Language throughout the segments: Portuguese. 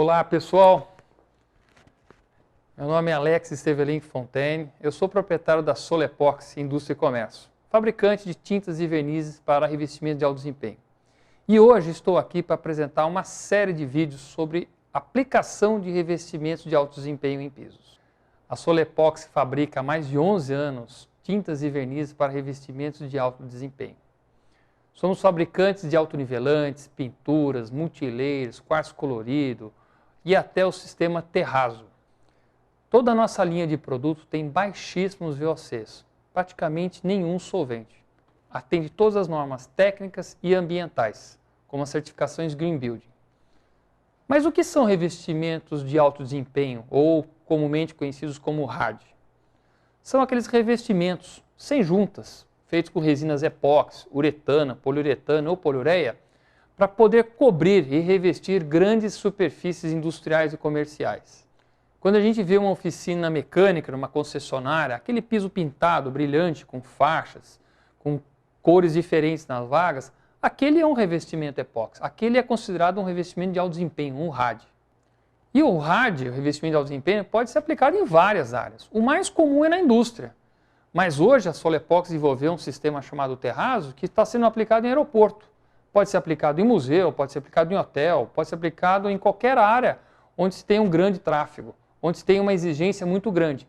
Olá pessoal, meu nome é Alex Estevelin Fontaine, eu sou proprietário da Solepox Indústria e Comércio, fabricante de tintas e vernizes para revestimento de alto desempenho. E hoje estou aqui para apresentar uma série de vídeos sobre aplicação de revestimentos de alto desempenho em pisos. A Solepox fabrica há mais de 11 anos tintas e vernizes para revestimentos de alto desempenho. Somos fabricantes de autonivelantes, pinturas, multilayers, quartzo colorido e até o sistema terrazzo. Toda a nossa linha de produto tem baixíssimos VOCs, praticamente nenhum solvente. Atende todas as normas técnicas e ambientais, como as certificações Green Building. Mas o que são revestimentos de alto desempenho, ou comumente conhecidos como hard? São aqueles revestimentos sem juntas, feitos com resinas epóxi, uretana, poliuretana ou poliureia, para poder cobrir e revestir grandes superfícies industriais e comerciais. Quando a gente vê uma oficina mecânica, numa concessionária, aquele piso pintado, brilhante, com faixas, com cores diferentes nas vagas, aquele é um revestimento epóxi, aquele é considerado um revestimento de alto desempenho, um RAD. E o RAD, o revestimento de alto desempenho, pode ser aplicado em várias áreas. O mais comum é na indústria. Mas hoje a Solepox desenvolveu um sistema chamado terrazzo que está sendo aplicado em aeroporto. Pode ser aplicado em museu, pode ser aplicado em hotel, pode ser aplicado em qualquer área onde se tem um grande tráfego, onde se tem uma exigência muito grande,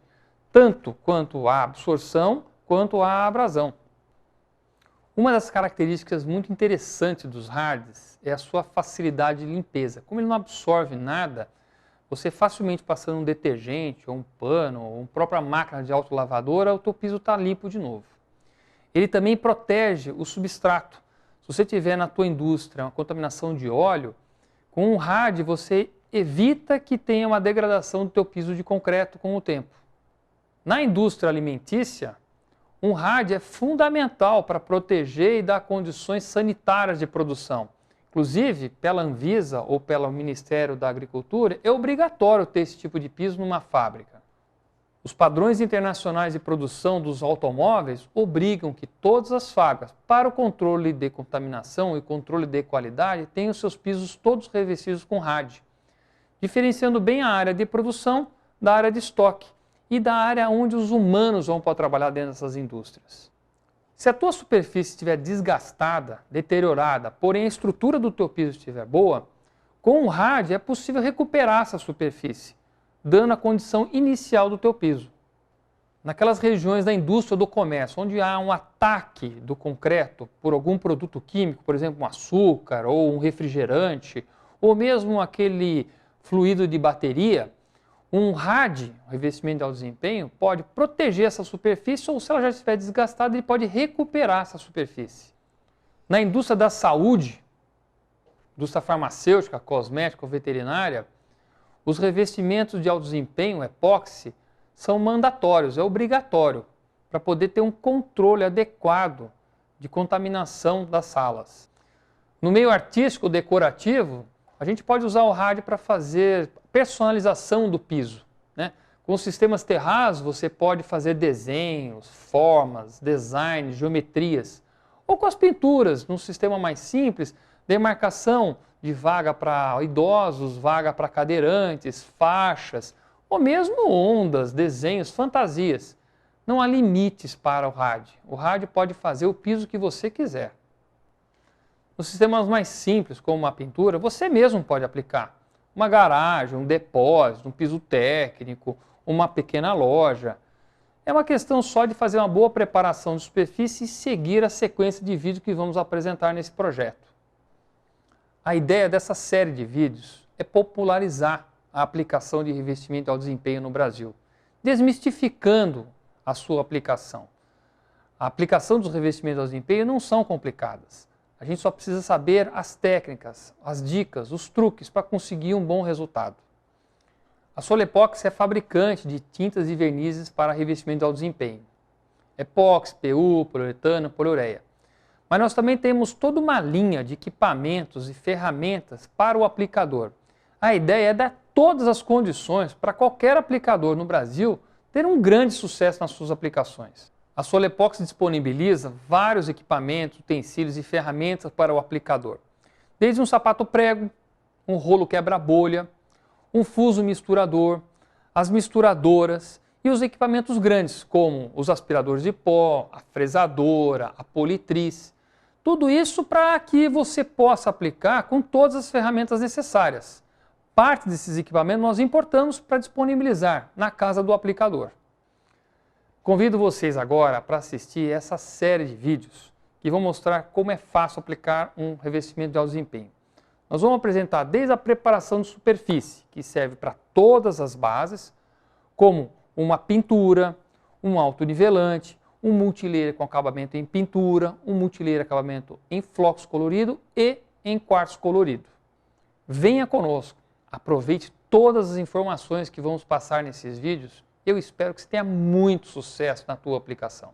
tanto quanto a absorção quanto a abrasão. Uma das características muito interessantes dos hards é a sua facilidade de limpeza. Como ele não absorve nada, você facilmente passando um detergente, ou um pano, ou uma própria máquina de autolavadora, o teu piso está limpo de novo. Ele também protege o substrato. Se você tiver na tua indústria uma contaminação de óleo, com um hard você evita que tenha uma degradação do teu piso de concreto com o tempo. Na indústria alimentícia, um hard é fundamental para proteger e dar condições sanitárias de produção. Inclusive, pela Anvisa ou pelo Ministério da Agricultura, é obrigatório ter esse tipo de piso numa fábrica. Os padrões internacionais de produção dos automóveis obrigam que todas as fábricas, para o controle de contaminação e controle de qualidade, tenham os seus pisos todos revestidos com RAD, diferenciando bem a área de produção da área de estoque e da área onde os humanos vão para trabalhar dentro dessas indústrias. Se a tua superfície estiver desgastada, deteriorada, porém a estrutura do teu piso estiver boa, com o RAD é possível recuperar essa superfície, dando a condição inicial do teu piso. Naquelas regiões da indústria ou do comércio, onde há um ataque do concreto por algum produto químico, por exemplo, um açúcar ou um refrigerante, ou mesmo aquele fluido de bateria, um RAD, um revestimento de alto desempenho, pode proteger essa superfície ou, se ela já estiver desgastada, ele pode recuperar essa superfície. Na indústria da saúde, indústria farmacêutica, cosmética ou veterinária, os revestimentos de alto desempenho, epóxi, são mandatórios, é obrigatório, para poder ter um controle adequado de contaminação das salas. No meio artístico decorativo, a gente pode usar o RAD para fazer personalização do piso, né? Com os sistemas terrazzo, você pode fazer desenhos, formas, designs, geometrias. Ou com as pinturas, num sistema mais simples, demarcação de vaga para idosos, vaga para cadeirantes, faixas, ou mesmo ondas, desenhos, fantasias. Não há limites para o RAD. O RAD pode fazer o piso que você quiser. Nos sistemas mais simples, como uma pintura, você mesmo pode aplicar. Uma garagem, um depósito, um piso técnico, uma pequena loja. É uma questão só de fazer uma boa preparação de superfície e seguir a sequência de vídeos que vamos apresentar nesse projeto. A ideia dessa série de vídeos é popularizar a aplicação de revestimento de alto desempenho no Brasil, desmistificando a sua aplicação. A aplicação dos revestimentos de alto desempenho não são complicadas. A gente só precisa saber as técnicas, as dicas, os truques para conseguir um bom resultado. A Solepox é fabricante de tintas e vernizes para revestimento de alto desempenho. Epóxi, PU, poliuretano, poliureia. Mas nós também temos toda uma linha de equipamentos e ferramentas para o aplicador. A ideia é dar todas as condições para qualquer aplicador no Brasil ter um grande sucesso nas suas aplicações. A Solepox disponibiliza vários equipamentos, utensílios e ferramentas para o aplicador. Desde um sapato prego, um rolo quebra-bolha, um fuso misturador, as misturadoras e os equipamentos grandes, como os aspiradores de pó, a fresadora, a politriz. Tudo isso para que você possa aplicar com todas as ferramentas necessárias. Parte desses equipamentos nós importamos para disponibilizar na casa do aplicador. Convido vocês agora para assistir essa série de vídeos que vão mostrar como é fácil aplicar um revestimento de alto desempenho. Nós vamos apresentar desde a preparação de superfície, que serve para todas as bases, como uma pintura, um autonivelante, um multilayer com acabamento em pintura, um multilayer acabamento em flocos colorido e em quartzo colorido. Venha conosco, aproveite todas as informações que vamos passar nesses vídeos. Eu espero que você tenha muito sucesso na tua aplicação.